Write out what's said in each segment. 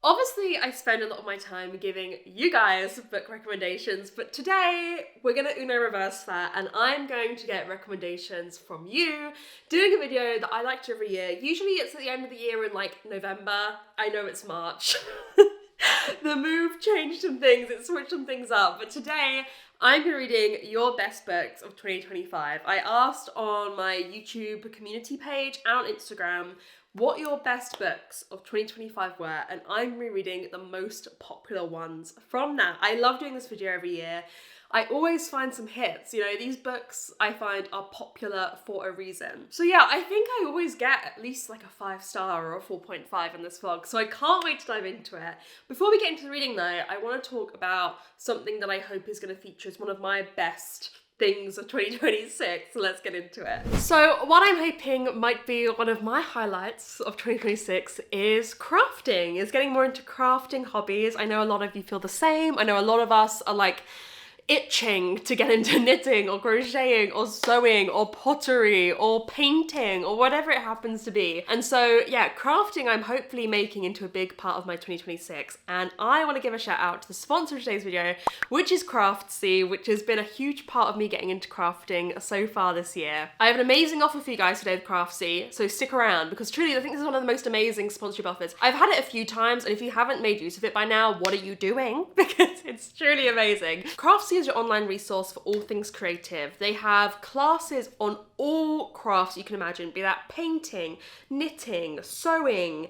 Obviously, I spend a lot of my time giving you guys book recommendations, but today we're gonna Uno reverse that and I'm going to get recommendations from you, doing a video that I like to every year. Usually it's at the end of the year in like November. I know it's March. The move changed some things, it switched some things up, but today I'm going to be reading your best books of 2025. I asked on my YouTube community page and on Instagram what your best books of 2025 were, and I'm going to be reading the most popular ones from that. I love doing this video every year. I always find some hits. You know, these books I find are popular for a reason. So yeah, I think I always get at least like a 5-star or a 4.5 in this vlog, so I can't wait to dive into it. Before we get into the reading though, I want to talk about something that I hope is going to feature as one of my best things of 2026, so let's get into it. So what I'm hoping might be one of my highlights of 2026 is crafting, is getting more into crafting hobbies. I know a lot of you feel the same. I know a lot of us are like itching to get into knitting or crocheting or sewing or pottery or painting or whatever it happens to be. And so yeah, crafting I'm hopefully making into a big part of my 2026, and I want to give a shout out to the sponsor of today's video, which is Craftsy, which has been a huge part of me getting into crafting so far this year. I have an amazing offer for you guys today with Craftsy, so stick around because truly I think this is one of the most amazing sponsorship offers. I've had it a few times, and if you haven't made use of it by now, what are you doing? Because it's truly amazing. Craftsy is your online resource for all things creative. They have classes on all crafts you can imagine, be that painting, knitting, sewing,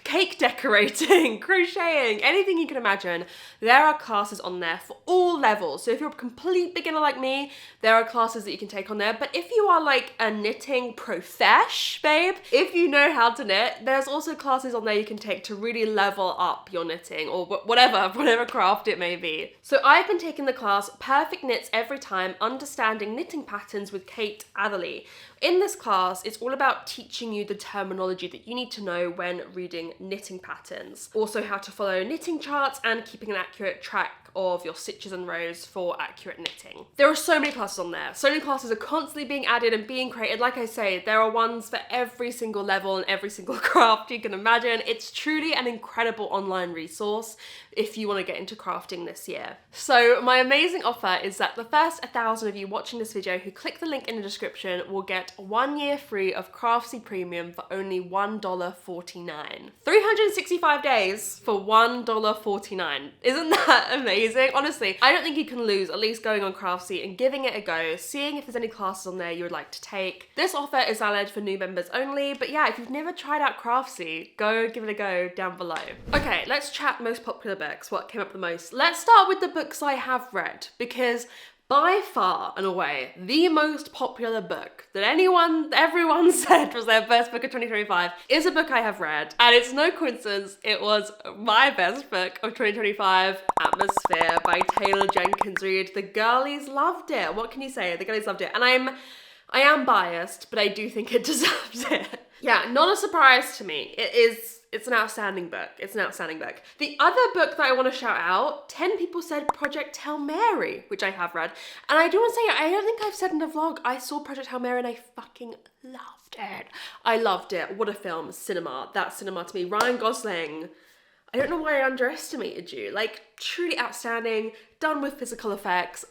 cake decorating, crocheting, anything you can imagine. There are classes on there for all levels. So if you're a complete beginner like me, there are classes that you can take on there. But if you are like a knitting profesh, babe, if you know how to knit, there's also classes on there you can take to really level up your knitting or whatever craft it may be. So I've been taking the class Perfect Knits Every Time, Understanding Knitting Patterns with Kate Atherley. In this class, it's all about teaching you the terminology that you need to know when reading knitting patterns. Also how to follow knitting charts and keeping an accurate track of your stitches and rows for accurate knitting. There are so many classes on there. So many classes are constantly being added and being created. Like I say, there are ones for every single level and every single craft you can imagine. It's truly an incredible online resource if you want to get into crafting this year. So my amazing offer is that the first 1,000 of you watching this video who click the link in the description will get 1 year free of Craftsy Premium for only $1.49. 365 days for $1.49. Isn't that amazing? Honestly, I don't think you can lose at least going on Craftsy and giving it a go, seeing if there's any classes on there you would like to take. This offer is valid for new members only, but yeah, if you've never tried out Craftsy, go give it a go down below. Okay, let's chat most popular books, what came up the most. Let's start with the books I have read, because by far and away, the most popular book that everyone said was their best book of 2025 is a book I have read. And it's no coincidence, it was my best book of 2025, Atmosphere by Taylor Jenkins Reid. The girlies loved it. What can you say? The girlies loved it. And I am biased, but I do think it deserves it. Yeah, not a surprise to me. It's an outstanding book. It's an outstanding book. The other book that I want to shout out, 10 people said Project Hail Mary, which I have read. And I do want to say, I don't think I've said in a vlog, I saw Project Hail Mary and I fucking loved it. I loved it. What a film. Cinema. That's cinema to me. Ryan Gosling. I don't know why I underestimated you. Like, truly outstanding. Done with physical effects.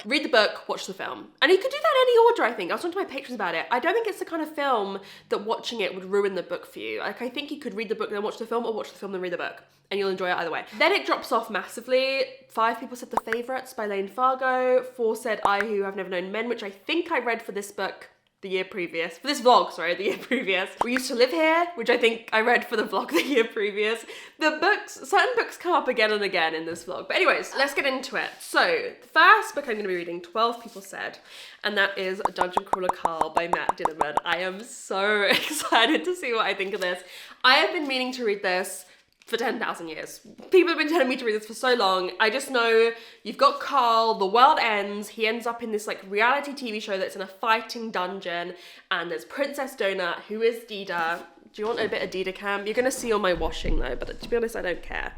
Read the book, watch the film. And you could do that in any order, I think. I was talking to my patrons about it. I don't think it's the kind of film that watching it would ruin the book for you. Like, I think you could read the book then watch the film, or watch the film then read the book, and you'll enjoy it either way. Then it drops off massively. 5 people said The Favourites by Lane Fargo. 4 said I Who Have Never Known Men, which I think I read for this book the year previous. For this vlog, sorry, the year previous. We Used to Live Here, which I think I read for the vlog the year previous. Certain books come up again and again in this vlog. But anyways, let's get into it. So, the first book I'm going to be reading, 12 people said, and that is Dungeon Crawler Carl by Matt Dinnerman. I am so excited to see what I think of this. I have been meaning to read this for 10,000 years. People have been telling me to read this for so long. I just know you've got Carl, the world ends, he ends up in this like reality TV show that's in a fighting dungeon, and there's Princess Donut, who is Dida. Do you want a bit of Dida cam? You're gonna see all my washing though, but to be honest, I don't care.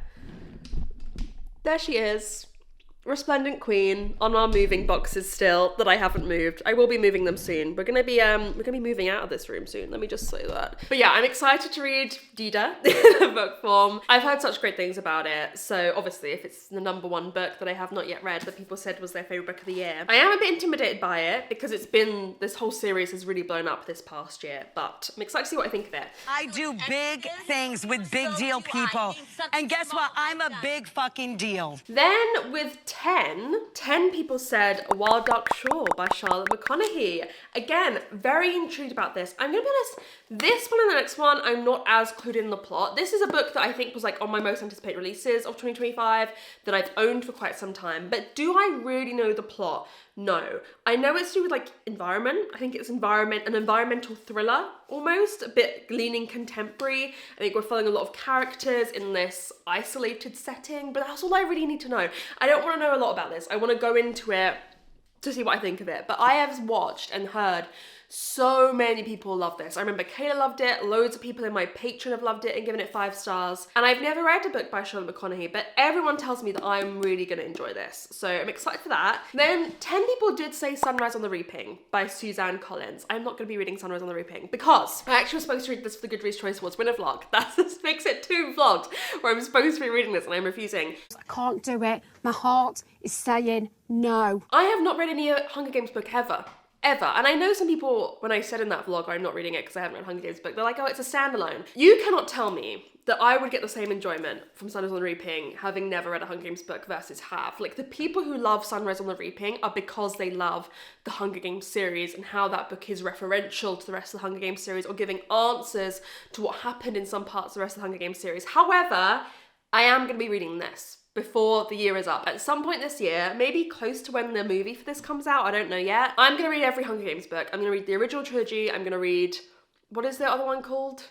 There she is. Resplendent Queen on our moving boxes still that I haven't moved. I will be moving them soon. We're gonna be moving out of this room soon. Let me just say that. But yeah, I'm excited to read Dida in book form. I've heard such great things about it. So obviously, if it's the #1 book that I have not yet read that people said was their favorite book of the year, I am a bit intimidated by it because this whole series has really blown up this past year. But I'm excited to see what I think of it. I do big things with big deal people. And guess what? I'm a big fucking deal. Then with 10 people said Wild Dark Shore by Charlotte McConaughey. Again, very intrigued about this. I'm gonna be honest, this one and the next one, I'm not as clued in the plot. This is a book that I think was like on my most anticipated releases of 2025 that I've owned for quite some time. But do I really know the plot? No. I know it's to do with like environment. I think it's an environmental thriller almost, a bit leaning contemporary. I think we're following a lot of characters in this isolated setting, but that's all I really need to know. I don't want to know a lot about this. I want to go into it to see what I think of it. But I have watched and heard so many people love this. I remember Kayla loved it, loads of people in my Patreon have loved it and given it 5 stars. And I've never read a book by Charlotte McConaughey, but everyone tells me that I'm really gonna enjoy this. So I'm excited for that. Then 10 people did say Sunrise on the Reaping by Suzanne Collins. I'm not gonna be reading Sunrise on the Reaping because I actually was supposed to read this for the Goodreads Choice Awards winner vlog. That just makes it 2 vlogs where I'm supposed to be reading this and I'm refusing. I can't do it. My heart is saying no. I have not read any Hunger Games book ever. And I know some people, when I said in that vlog I'm not reading it because I haven't read Hunger Games book, they're like, oh, it's a standalone. You cannot tell me that I would get the same enjoyment from Sunrise on the Reaping having never read a Hunger Games book versus have. Like, the people who love Sunrise on the Reaping are because they love the Hunger Games series and how that book is referential to the rest of the Hunger Games series or giving answers to what happened in some parts of the rest of the Hunger Games series. However, I am going to be reading this before the year is up. At some point this year, maybe close to when the movie for this comes out, I don't know yet, I'm gonna read every Hunger Games book. I'm gonna read the original trilogy, I'm gonna read, what is the other one called?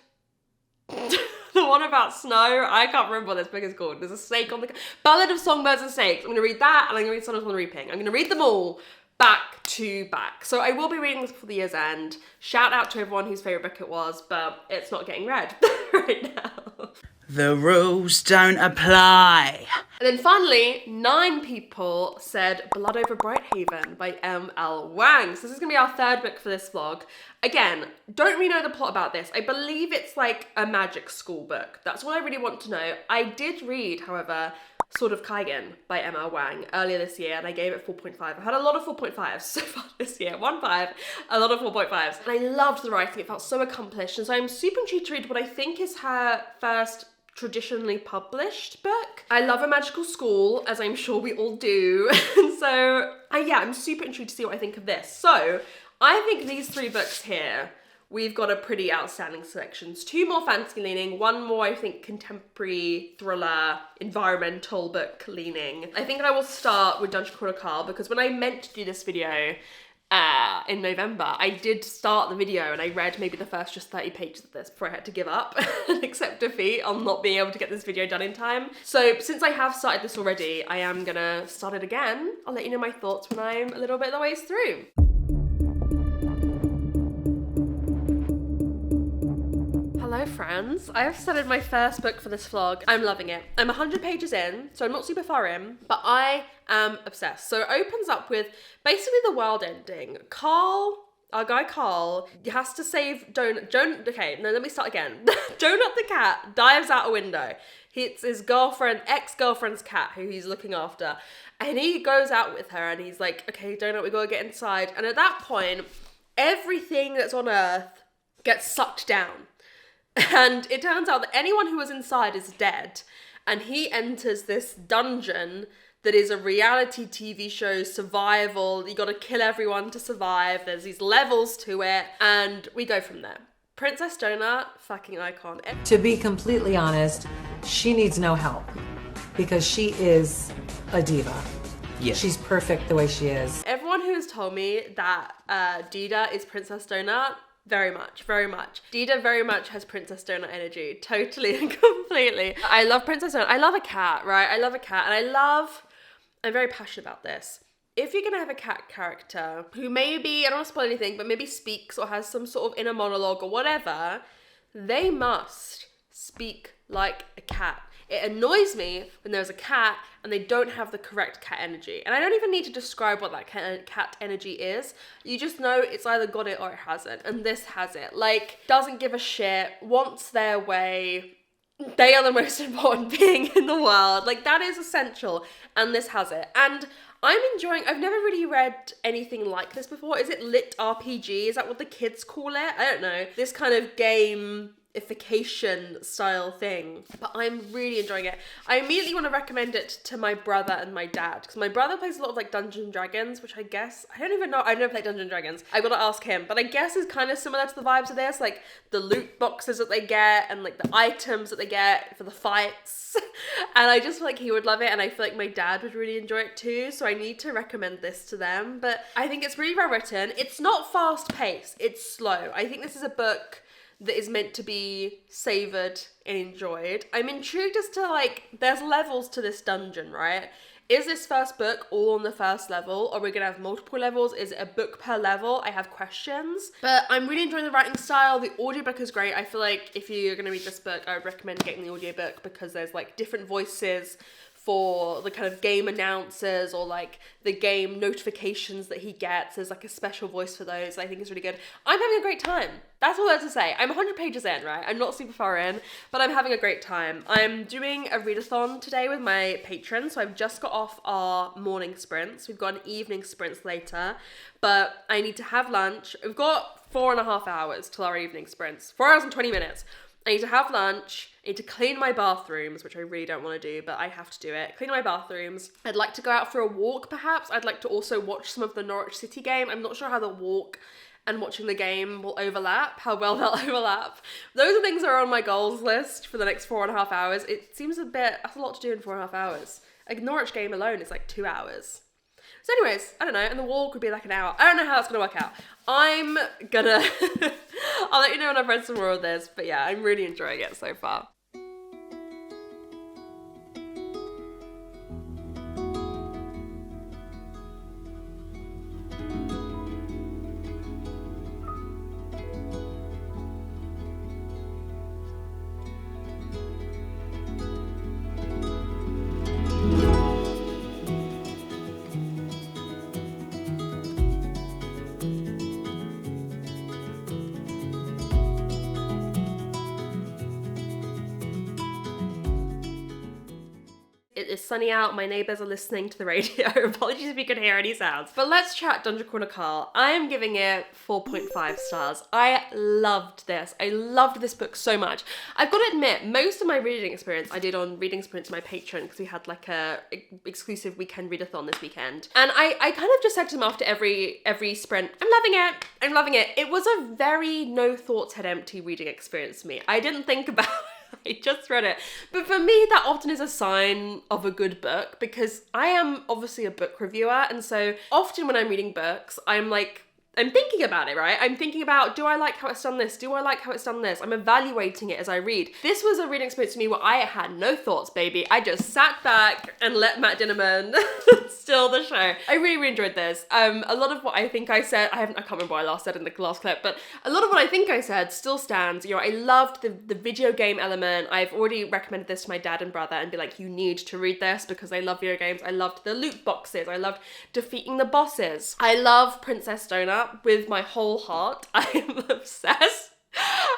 The one about snow? I can't remember what this book is called. There's a snake on the... Ballad of Songbirds and Snakes. I'm gonna read that and I'm gonna read Sunrise on the Reaping. I'm gonna read them all back to back. So I will be reading this before the year's end. Shout out to everyone whose favourite book it was, but it's not getting read right now. The rules don't apply. And then finally, 9 people said Blood Over Brighthaven by M.L. Wang. So this is gonna be our 3rd book for this vlog. Again, don't really know the plot about this. I believe it's like a magic school book. That's all I really want to know. I did read, however, Sword of Kaigen by M.L. Wang earlier this year and I gave it 4.5. I've had a lot of 4.5s so far this year. 1.5, a lot of 4.5s. And I loved the writing, it felt so accomplished. And so I'm super intrigued to read what I think is her first traditionally published book. I love a magical school, as I'm sure we all do. And so, yeah, I'm super intrigued to see what I think of this. So, I think these 3 books here, we've got a pretty outstanding selections. 2 more fantasy leaning, 1 more, I think, contemporary thriller, environmental book leaning. I think I will start with Dungeon Crawler Carl because when I meant to do this video in November, I did start the video and I read maybe the first just 30 pages of this before I had to give up and accept defeat on not being able to get this video done in time. So since I have started this already, I am gonna start it again. I'll let you know my thoughts when I'm a little bit of the ways through. Hello friends, I have started my first book for this vlog. I'm loving it. I'm 100 pages in, so I'm not super far in, but I am obsessed. So it opens up with basically the world ending. Our guy Carl, has to save Donut. Okay, no, let me start again. Donut the cat dives out a window. It's his ex-girlfriend's cat who he's looking after. And he goes out with her and he's like, okay, Donut, we gotta get inside. And at that point, everything that's on Earth gets sucked down. And it turns out that anyone who was inside is dead. And he enters this dungeon that is a reality TV show, survival. You gotta kill everyone to survive. There's these levels to it. And we go from there. Princess Donut, fucking icon. To be completely honest, she needs no help because she is a diva. Yeah. She's perfect the way she is. Everyone who's told me that Dida is Princess Donut, very much. Dida very much has Princess Donut energy, totally and completely. I love Princess Donut. I love a cat, right? I love a cat, and I'm very passionate about this. If you're gonna have a cat character who maybe, I don't want to spoil anything, but maybe speaks or has some sort of inner monologue or whatever, they must speak like a cat. It annoys me when there's a cat and they don't have the correct cat energy. And I don't even need to describe what that cat energy is. You just know it's either got it or it hasn't. And this has it. Like, doesn't give a shit, wants their way. They are the most important being in the world. Like, that is essential. And this has it. And I'm enjoying, I've never really read anything like this before. Is it lit RPG? Is that what the kids call it? I don't know. This kind of gamification style thing, but I'm really enjoying it. I immediately want to recommend it to my brother and my dad, because my brother plays a lot of like Dungeons and Dragons, which I guess, I don't even know, I've never played Dungeons and Dragons. I gotta ask him, but I guess is kind of similar to the vibes of this, like the loot boxes that they get and like the items that they get for the fights. And I just feel like he would love it, and I feel like my dad would really enjoy it too, so I need to recommend this to them. But I think it's really well written. It's not fast paced, it's slow. I think this is a book that is meant to be savoured and enjoyed. I'm intrigued as to, like, there's levels to this dungeon, right? Is this first book all on the first level? Or are we gonna have multiple levels? Is it a book per level? I have questions. But I'm really enjoying the writing style. The audiobook is great. I feel like if you're gonna read this book, I would recommend getting the audiobook, because there's like different voices for the kind of game announcers or like the game notifications that he gets. There's like a special voice for those. I think it's really good. I'm having a great time. That's all I have to say. I'm 100 pages in, right? I'm not super far in, but I'm having a great time. I'm doing a readathon today with my patrons, so I've just got off our morning sprints. We've got an evening sprints later, but I need to have lunch. We've got 4.5 hours till our evening sprints. 4 hours and 20 minutes. I need to have lunch, I need to clean my bathrooms, which I really don't want to do, but I have to do it. Clean my bathrooms. I'd like to go out for a walk, perhaps. I'd like to also watch some of the Norwich City game. I'm not sure how the walk and watching the game will overlap, how well they'll overlap. Those are things that are on my goals list for the next 4.5 hours. It seems that's a lot to do in 4.5 hours. A Norwich game alone is like 2 hours. So anyways, I don't know, and the walk would be like an hour. I don't know how that's gonna work out. I'm gonna, I'll let you know when I've read some more of this, but yeah, I'm really enjoying it so far. It is sunny out, my neighbours are listening to the radio. Apologies if you can hear any sounds. But let's chat Dungeon Corner Carl. I am giving it 4.5 stars. I loved this. I loved this book so much. I've got to admit, most of my reading experience I did on Reading Sprint to my patron, because we had like a exclusive weekend readathon this weekend. And I kind of just said to them after every sprint, I'm loving it. I'm loving it. It was a very no thoughts head empty reading experience for me. I didn't think about I just read it. But for me, that often is a sign of a good book, because I am obviously a book reviewer. And so often when I'm reading books, I'm thinking about it, right? I'm thinking about, do I like how it's done this? Do I like how it's done this? I'm evaluating it as I read. This was a reading experience for me where I had no thoughts, baby. I just sat back and let Matt Dinnerman steal the show. I really, really enjoyed this. A lot of what I think I said, I can't remember what I last said in the last clip, but a lot of what I think I said still stands. You know, I loved the video game element. I've already recommended this to my dad and brother and be like, you need to read this because I love video games. I loved the loot boxes. I loved defeating the bosses. I love Princess Donut with my whole heart. I am obsessed.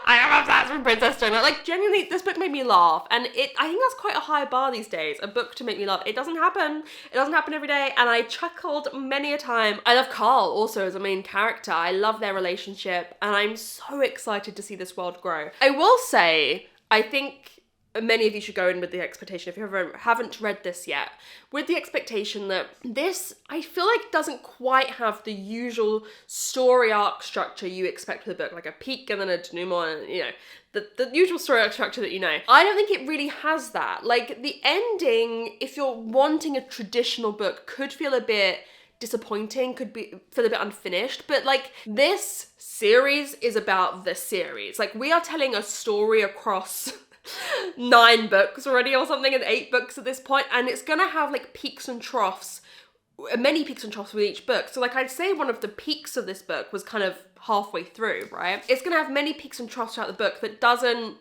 I am obsessed with Princess Donut. Like, genuinely, this book made me laugh, and I think that's quite a high bar these days, a book to make me laugh. It doesn't happen. It doesn't happen every day, and I chuckled many a time. I love Carl also as a main character. I love their relationship, and I'm so excited to see this world grow. I will say, I think many of you should go in with the expectation, if you haven't read this yet, with the expectation that this, I feel like, doesn't quite have the usual story arc structure you expect with a book, like a peak and then a denouement, and, you know, the usual story arc structure that you know. I don't think it really has that. Like, the ending, if you're wanting a traditional book, could feel a bit disappointing, feel a bit unfinished, but like, this series is about the series. Like, we are telling a story across 9 books already or something, and 8 books at this point, and it's gonna have like peaks and troughs, many peaks and troughs with each book. So like, I'd say one of the peaks of this book was kind of halfway through, right? It's gonna have many peaks and troughs throughout the book that doesn't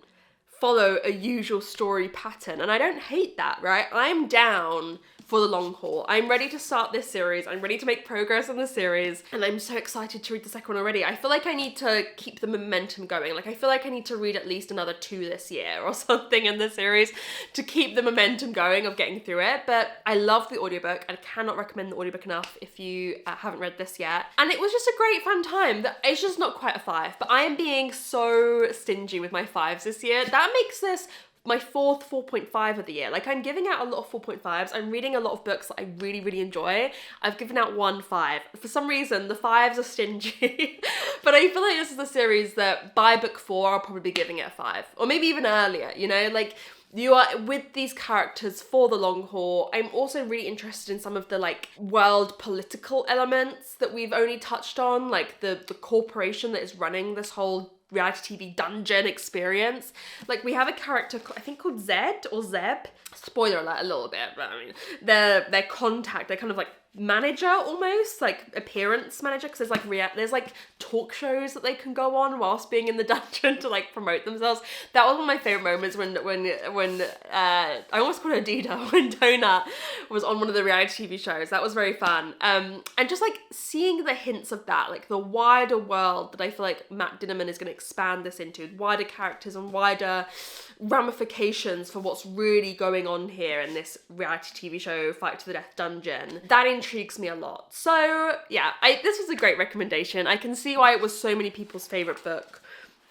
follow a usual story pattern, and I don't hate that, right? I'm down for the long haul. I'm ready to start this series. I'm ready to make progress on the series, and I'm so excited to read the second one already. I feel like I need to keep the momentum going. Like, I feel like I need to read at least another 2 this year or something in the series to keep the momentum going of getting through it. But I love the audiobook, and I cannot recommend the audiobook enough if you haven't read this yet. And it was just a great fun time. It's just not quite a 5, but I am being so stingy with my 5s this year. That makes this my 4th 4.5 of the year. Like, I'm giving out a lot of 4.5s. I'm reading a lot of books that I really, really enjoy. I've given out 1 5. For some reason, the 5s are stingy. But I feel like this is the series that by book 4, I'll probably be giving it a 5. Or maybe even earlier, you know? Like, you are with these characters for the long haul. I'm also really interested in some of the like world political elements that we've only touched on, like the corporation that is running this whole reality TV dungeon experience. Like, we have a character, I think called Zed or Zeb. Spoiler alert a little bit, but I mean, their contact, they're kind of like manager almost, like appearance manager, because there's like talk shows that they can go on whilst being in the dungeon to like promote themselves. That was one of my favorite moments when I almost called her Dida, when Donut was on one of the reality TV shows. That was very fun. And just like seeing the hints of that, like the wider world that I feel like Matt Dinnerman is going to expand this into, wider characters and wider ramifications for what's really going on here in this reality TV show Fight to the Death dungeon. That intrigues me a lot. So yeah, this was a great recommendation. I can see why it was so many people's favourite book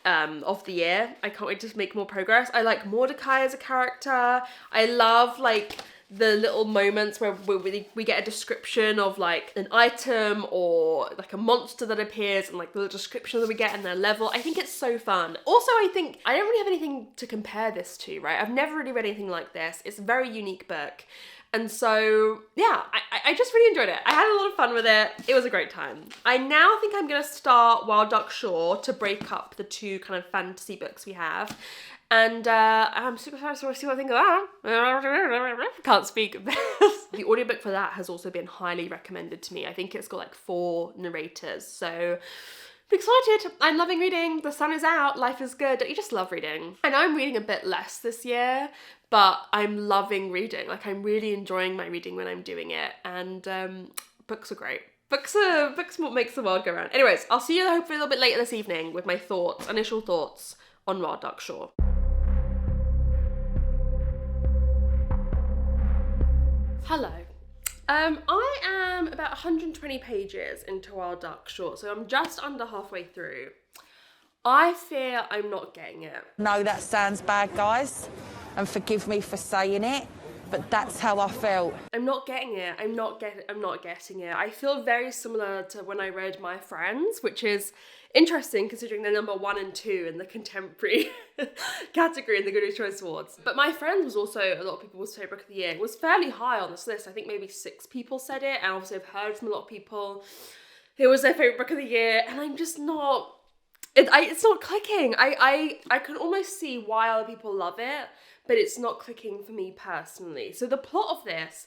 of the year. I can't wait to make more progress. I like Mordecai as a character. I love like the little moments where we get a description of like an item or like a monster that appears, and like the description that we get and their level. I think it's so fun. Also, I think I don't really have anything to compare this to, right? I've never really read anything like this. It's a very unique book. And so, yeah, I just really enjoyed it. I had a lot of fun with it. It was a great time. I now think I'm going to start Wild Duck Shore to break up the 2 kind of fantasy books we have. And I'm super excited to see what I think of that. Can't speak. The audiobook for that has also been highly recommended to me. I think it's got like 4 narrators. So I'm excited. I'm loving reading. The sun is out. Life is good. Don't you just love reading? I know I'm reading a bit less this year, but I'm loving reading. Like, I'm really enjoying my reading when I'm doing it. And books are great. Books what makes the world go round. Anyways, I'll see you hopefully a little bit later this evening with my initial thoughts on Wild Duck Shore. Hello. I am about 120 pages into Wild Duck Shore, so I'm just under halfway through. I fear I'm not getting it. No, that sounds bad, guys, and forgive me for saying it, but that's how I felt. I'm not getting it. I'm not getting it. I feel very similar to when I read My Friends, which is interesting considering they're number 1 and 2 in the contemporary category in the Goodreads Choice Awards. But My Friends was also a lot of people's favourite book of the year. It was fairly high on this list. I think maybe 6 people said it, and obviously I've heard from a lot of people it was their favourite book of the year, and I'm just not... It's not clicking. I can almost see why other people love it, but it's not clicking for me personally. So the plot of this,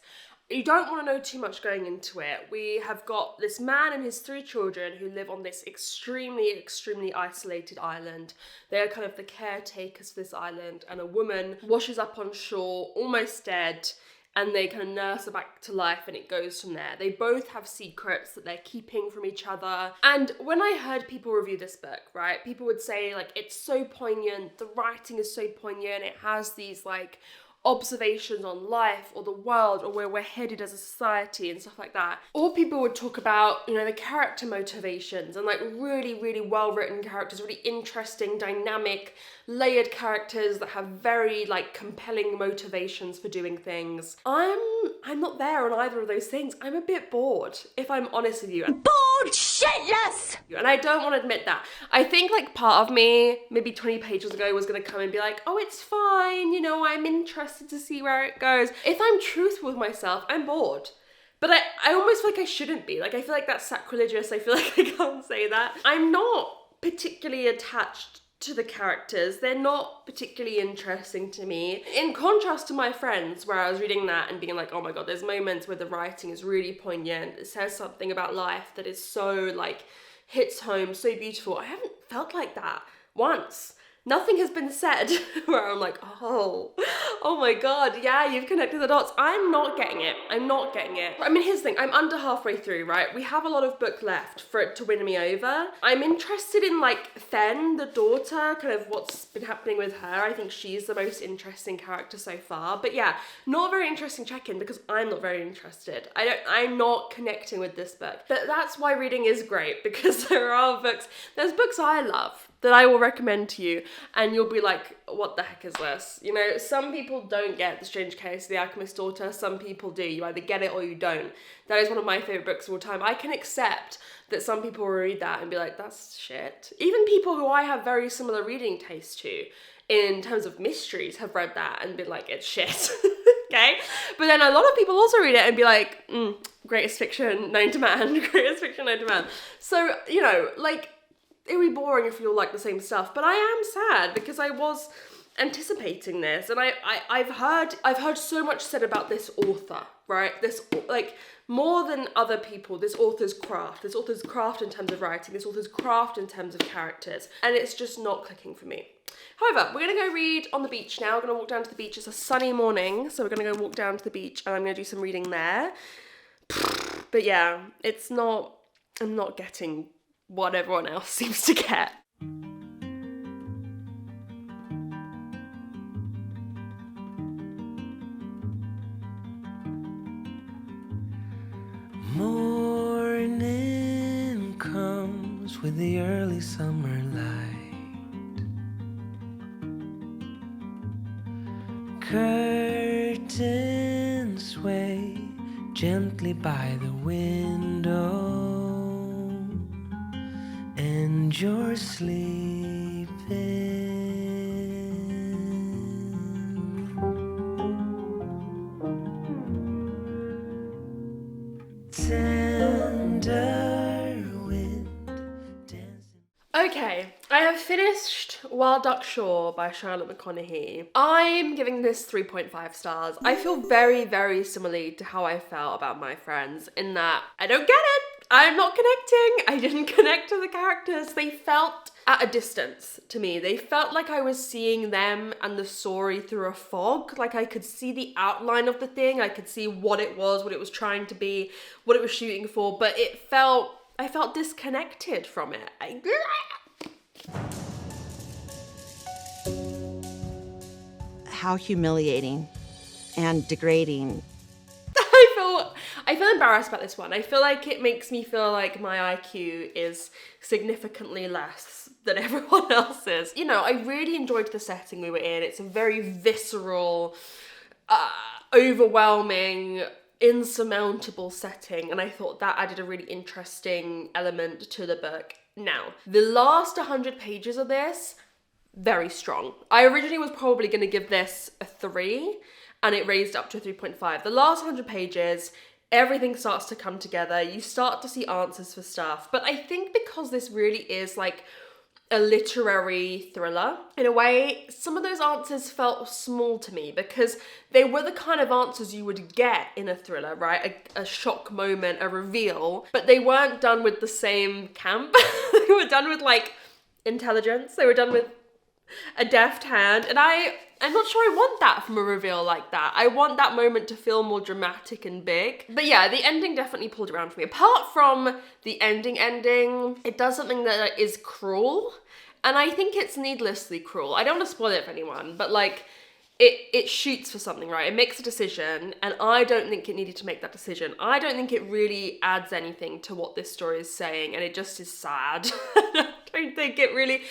you don't want to know too much going into it. We have got this man and his 3 children who live on this extremely, extremely isolated island. They are kind of the caretakers for this island, and a woman washes up on shore, almost dead, and they kind of nurse her back to life, and it goes from there. They both have secrets that they're keeping from each other. And when I heard people review this book, right, people would say, like, it's so poignant, the writing is so poignant, it has these, like, observations on life or the world or where we're headed as a society and stuff like that. Or people would talk about, you know, the character motivations and like really, really well-written characters, really interesting, dynamic, layered characters that have very like compelling motivations for doing things. I'm not there on either of those things. I'm a bit bored, if I'm honest with you. Bored shitless! And I don't want to admit that. I think like part of me, maybe 20 pages ago, was going to come and be like, oh, it's fine, you know, I'm interested to see where it goes. If I'm truthful with myself, I'm bored. But I almost feel like I shouldn't be. Like, I feel like that's sacrilegious. I feel like I can't say that. I'm not particularly attached to the characters. They're not particularly interesting to me. In contrast to My Friends, where I was reading that and being like, oh my God, there's moments where the writing is really poignant. It says something about life that is so like, hits home, so beautiful. I haven't felt like that once nothing has been said where I'm like, oh my god, yeah, you've connected the dots. I'm not getting it. I'm not getting it. I mean, here's the thing, I'm under halfway through, right? We have a lot of book left for it to win me over. I'm interested in like Fen, the daughter, kind of what's been happening with her. I think she's the most interesting character so far. But yeah, not a very interesting check-in because I'm not very interested. I'm not connecting with this book. But that's why reading is great, because there's books I love that I will recommend to you, and you'll be like, what the heck is this? You know, some people don't get The Strange Case of the Alchemist's Daughter, some people do. You either get it or you don't. That is one of my favourite books of all time. I can accept that some people will read that and be like, that's shit. Even people who I have very similar reading taste to, in terms of mysteries, have read that and been like, it's shit. Okay? But then a lot of people also read it and be like, greatest fiction known to man, greatest fiction known to man. So, you know, like, it would be boring if you all like the same stuff, but I am sad because I was anticipating this, and I've heard so much said about this author, right? This, like, more than other people, this author's craft in terms of writing, this author's craft in terms of characters, and it's just not clicking for me. However, we're gonna go read on the beach now. We're gonna walk down to the beach. It's a sunny morning, so we're gonna go walk down to the beach, and I'm gonna do some reading there. But yeah, I'm not getting what everyone else seems to get. Morning comes with the early summer light. Curtains sway gently by the window, and you're sleeping. Tender wind dancing. Okay, I have finished Wild Duck Shore by Charlotte McConaughey. I'm giving this 3.5 stars. I feel very, very similarly to how I felt about My Friends, in that I don't get it. I'm not connecting. I didn't connect to the characters. They felt at a distance to me. They felt like I was seeing them and the story through a fog. Like I could see the outline of the thing. I could see what it was trying to be, what it was shooting for, but I felt disconnected from it. How humiliating and degrading. I feel embarrassed about this one. I feel like it makes me feel like my IQ is significantly less than everyone else's. You know, I really enjoyed the setting we were in. It's a very visceral, overwhelming, insurmountable setting, and I thought that added a really interesting element to the book. Now, the last 100 pages of this, very strong. I originally was probably going to give this a 3, and it raised up to a 3.5. The last 100 pages, everything starts to come together. You start to see answers for stuff. But I think because this really is like a literary thriller, in a way, some of those answers felt small to me because they were the kind of answers you would get in a thriller, right? A shock moment, a reveal, but they weren't done with the same camp. They were done with like intelligence. They were done with a deft hand, and I'm not sure I want that from a reveal like that. I want that moment to feel more dramatic and big. But yeah, the ending definitely pulled around for me. Apart from the ending, it does something that is cruel, and I think it's needlessly cruel. I don't want to spoil it for anyone, but like, it shoots for something, right? It makes a decision, and I don't think it needed to make that decision. I don't think it really adds anything to what this story is saying, and it just is sad. I don't think it really,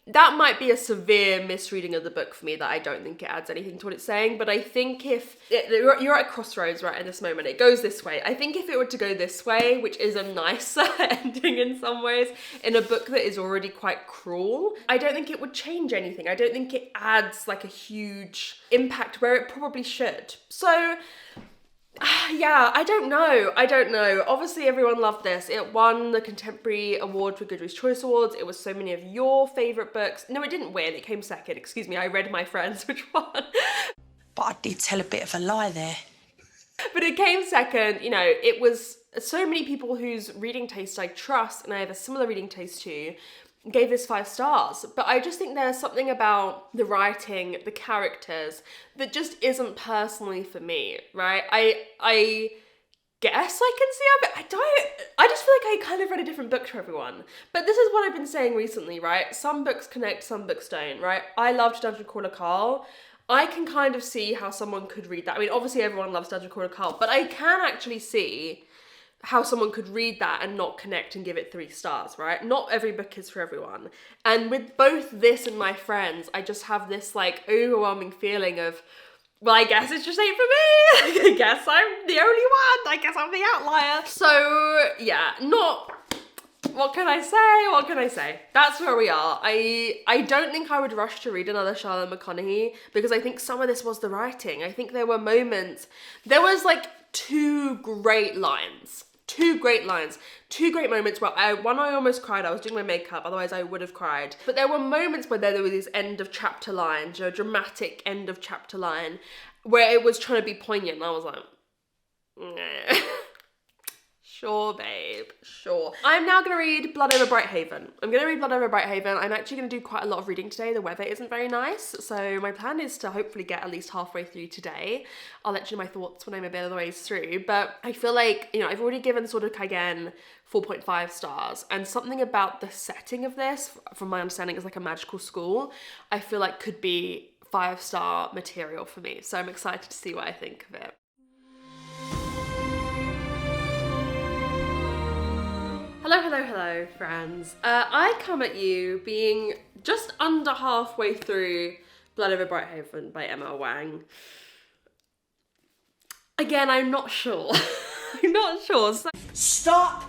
that might be a severe misreading of the book for me, that I don't think it adds anything to what it's saying, but I think you're at a crossroads right in this moment, it goes this way. I think if it were to go this way, which is a nicer ending in some ways, in a book that is already quite cruel, I don't think it would change anything. I don't think it adds like a huge impact where it probably should. So yeah, I don't know. Obviously everyone loved this. It won the Contemporary Award for Goodreads Choice Awards. It was so many of your favourite books. No, it didn't win, it came second. Excuse me, I read My Friends, which won. But I did tell a bit of a lie there. But it came second. You know, it was so many people whose reading taste I trust and I have a similar reading taste to gave this 5 stars, but I just think there's something about the writing, the characters, that just isn't personally for me, right? I guess I can see how, but I just feel like I kind of read a different book to everyone. But this is what I've been saying recently, right? Some books connect, some books don't, right? I loved Dungeon Crawler Carl. I can kind of see how someone could read that. I mean, obviously everyone loves Dungeon Crawler Carl, but I can actually see how someone could read that and not connect and give it 3 stars, right? Not every book is for everyone. And with both this and My Friends, I just have this like overwhelming feeling of, well, I guess it's just ain't for me. I guess I'm the only one. I guess I'm the outlier. So yeah, what can I say? What can I say? That's where we are. I don't think I would rush to read another Charlotte McConaughey because I think some of this was the writing. I think there were moments, there was like 2 great lines. 2 great moments where I almost cried. I was doing my makeup, otherwise I would have cried. But there were moments where there were these end of chapter lines, dramatic end of chapter line, where it was trying to be poignant, and I was like, nah. Sure, babe, sure. I'm now gonna read Blood Over Brighthaven. I'm actually gonna do quite a lot of reading today. The weather isn't very nice, so my plan is to hopefully get at least halfway through today. I'll let you know my thoughts when I'm a bit of the ways through, but I feel like, you know, I've already given Sword of Kaigen 4.5 stars, and something about the setting of this, from my understanding, is like a magical school, I feel like could be 5-star material for me, so I'm excited to see what I think of it. Hello, friends. I come at you being just under halfway through Blood Over Brighthaven by Emma Wang. Again, I'm not sure. I'm not sure. Stop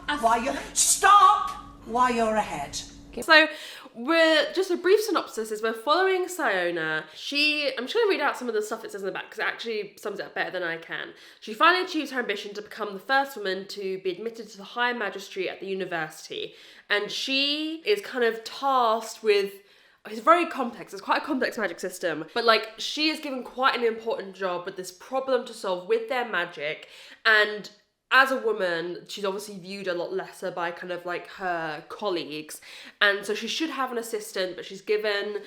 while you're ahead. So we're just a brief synopsis is we're following Siona. I'm just gonna read out some of the stuff it says in the back because it actually sums it up better than I can. She finally achieves her ambition to become the first woman to be admitted to the higher magistracy at the university. And she is kind of tasked with, it's very complex, it's quite a complex magic system, but like she is given quite an important job with this problem to solve with their magic, and as a woman, she's obviously viewed a lot lesser by kind of like her colleagues. And so she should have an assistant, but she's given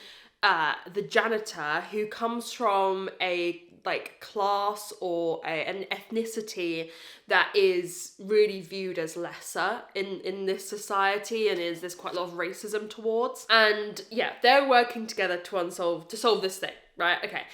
the janitor, who comes from a like class or an ethnicity that is really viewed as lesser in this society, and there's quite a lot of racism towards. And yeah, they're working together to solve this thing, right? Okay.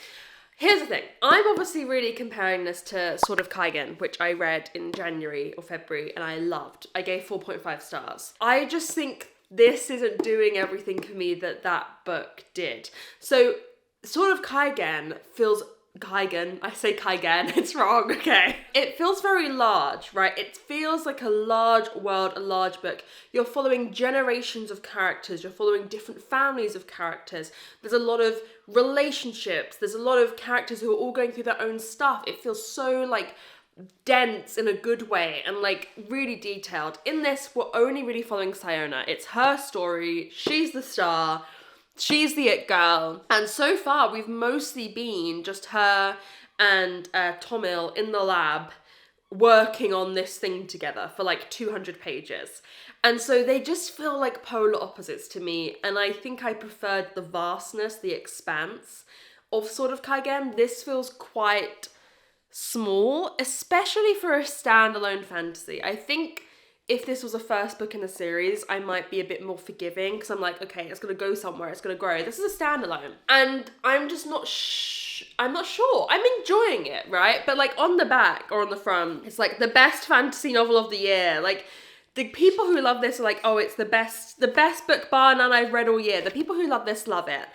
Here's the thing, I'm obviously really comparing this to Sword of Kaigen, which I read in January or February and I loved. I gave 4.5 stars. I just think this isn't doing everything for me that book did. So Sword of Kaigen feels, I say Kaigen, it's wrong, okay. It feels very large, right? It feels like a large world, a large book. You're following generations of characters, you're following different families of characters. There's a lot of relationships, there's a lot of characters who are all going through their own stuff. It feels so like dense in a good way and like really detailed. In this, we're only really following Siona. It's her story, she's the star, she's the it girl, and so far we've mostly been just her and Tomil in the lab working on this thing together for like 200 pages. And so they just feel like polar opposites to me, and I think I preferred the vastness, the expanse of Sword of Kaigen. This feels quite small, especially for a standalone fantasy. I think if this was a first book in a series, I might be a bit more forgiving because I'm like, okay, it's gonna go somewhere, it's gonna grow. This is a standalone, and I'm just not I'm not sure. I'm enjoying it, right? But like on the back or on the front, it's like the best fantasy novel of the year. Like the people who love this are like, oh, it's the best book bar none I've read all year. The people who love this love it.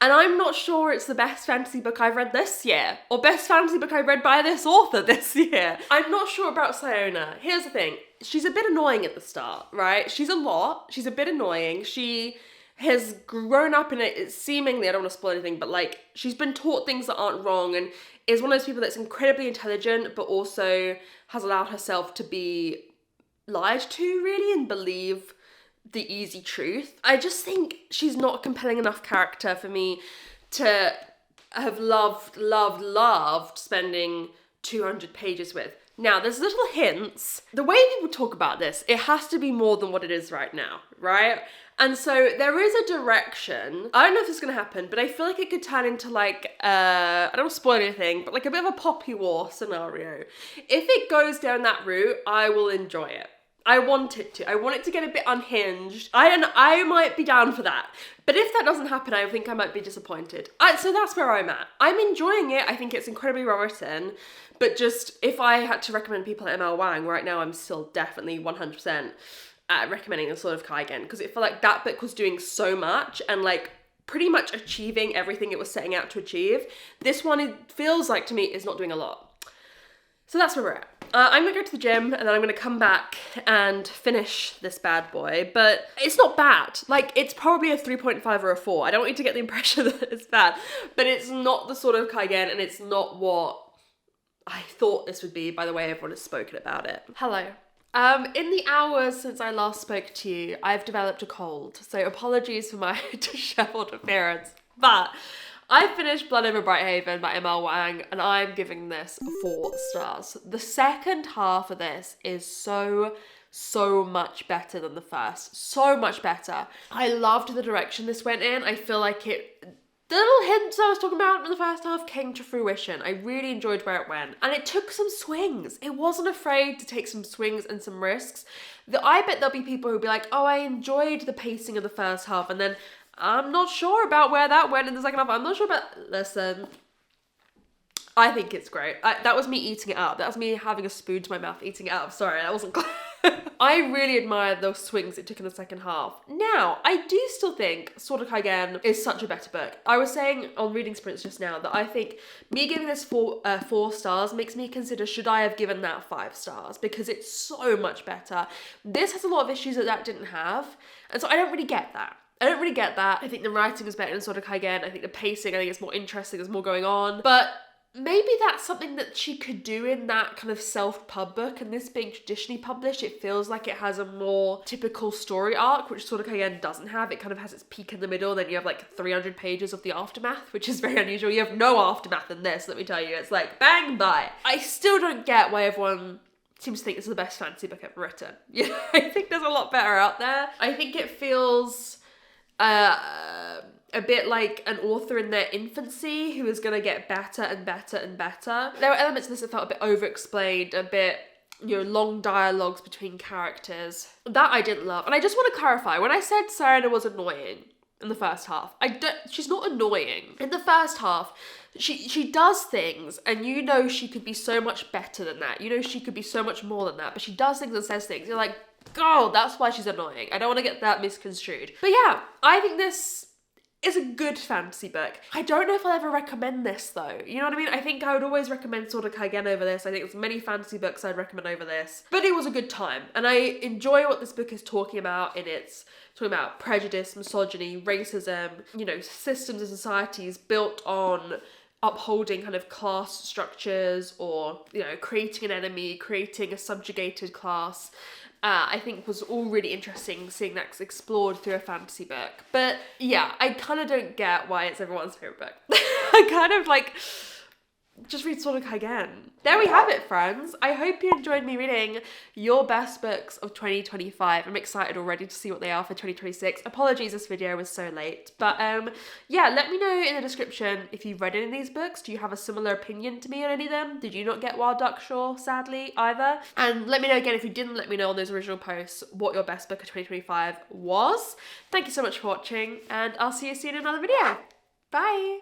And I'm not sure it's the best fantasy book I've read this year, or best fantasy book I've read by this author this year. I'm not sure about Siona. Here's the thing. She's a bit annoying at the start, right? She's a bit annoying. She has grown up in it. It's seemingly, I don't want to spoil anything, but like she's been taught things that aren't wrong, and is one of those people that's incredibly intelligent, but also has allowed herself to be lied to, really, and believe the easy truth. I just think she's not a compelling enough character for me to have loved spending 200 pages with. Now, there's little hints. The way people talk about this, it has to be more than what it is right now, right? And so there is a direction. I don't know if this is gonna happen, but I feel like it could turn into like, I don't want to spoil anything, but like a bit of a Poppy War scenario. If it goes down that route, I will enjoy it. I want it to. I want it to get a bit unhinged. I might be down for that. But if that doesn't happen, I think I might be disappointed. So that's where I'm at. I'm enjoying it. I think it's incredibly well written. But just, if I had to recommend people at ML Wang, right now I'm still definitely 100% recommending The Sword of Kaigen, because it felt like that book was doing so much and like pretty much achieving everything it was setting out to achieve. This one, it feels like to me, is not doing a lot. So that's where we're at. I'm gonna go to the gym and then I'm gonna come back and finish this bad boy, but it's not bad. Like, it's probably a 3.5 or a 4. I don't want you to get the impression that it's bad, but it's not The Sword of Kaigen and it's not what I thought this would be by the way everyone has spoken about it. Hello. In the hours since I last spoke to you, I've developed a cold, so apologies for my disheveled appearance, but I finished Blood Over Brighthaven by ML Wang and I'm giving this 4 stars. The second half of this is so much better than the first. So much better. I loved the direction this went in. I feel like the little hints I was talking about in the first half came to fruition. I really enjoyed where it went. And it took some swings. It wasn't afraid to take some swings and some risks. I bet there'll be people who'll be like, oh, I enjoyed the pacing of the first half and then I'm not sure about where that went in the second half. I'm not sure about... Listen, I think it's great. That was me eating it up. That was me having a spoon to my mouth, eating it up. Sorry, that wasn't clear. I really admired those swings it took in the second half. Now, I do still think Sword of Kaigen is such a better book. I was saying on Reading Sprints just now that I think me giving this 4 stars makes me consider, should I have given that 5 stars? Because it's so much better. This has a lot of issues that didn't have. And so I don't really get that. I think the writing was better in Sword of Kaigen. I think the pacing, I think it's more interesting, there's more going on. But maybe that's something that she could do in that kind of self-pub book, and this being traditionally published, it feels like it has a more typical story arc, which Sword of Kaigen doesn't have. It kind of has its peak in the middle, then you have like 300 pages of the aftermath, which is very unusual. You have no aftermath in this, let me tell you. It's like, bang, bye. I still don't get why everyone seems to think this is the best fantasy book ever written. Yeah, I think there's a lot better out there. I think it feels a bit like an author in their infancy who is going to get better and better and better. There were elements of this that felt a bit over-explained, a bit, you know, long dialogues between characters. That I didn't love. And I just want to clarify, when I said Serena was annoying in the first half, she's not annoying. In the first half, she does things and you know she could be so much better than that. You know she could be so much more than that, but she does things and says things. You're like, oh, that's why she's annoying. I don't want to get that misconstrued. But yeah, I think this is a good fantasy book. I don't know if I'll ever recommend this though. You know what I mean? I think I would always recommend Sword of Kaigen over this. I think there's many fantasy books I'd recommend over this. But it was a good time. And I enjoy what this book is talking about in its talking about prejudice, misogyny, racism, you know, systems and societies built on upholding kind of class structures or, you know, creating an enemy, creating a subjugated class. I think was all really interesting seeing that explored through a fantasy book. But yeah, I kind of don't get why it's everyone's favourite book. I kind of like, just read Sword of Kaigen. There we have it, friends. I hope you enjoyed me reading your best books of 2025. I'm excited already to see what they are for 2026. Apologies this video was so late. But yeah, let me know in the description if you've read any of these books. Do you have a similar opinion to me on any of them? Did you not get Wild Duck Shore, sadly, either? And let me know again, if you didn't let me know on those original posts, what your best book of 2025 was. Thank you so much for watching, and I'll see you soon in another video. Bye!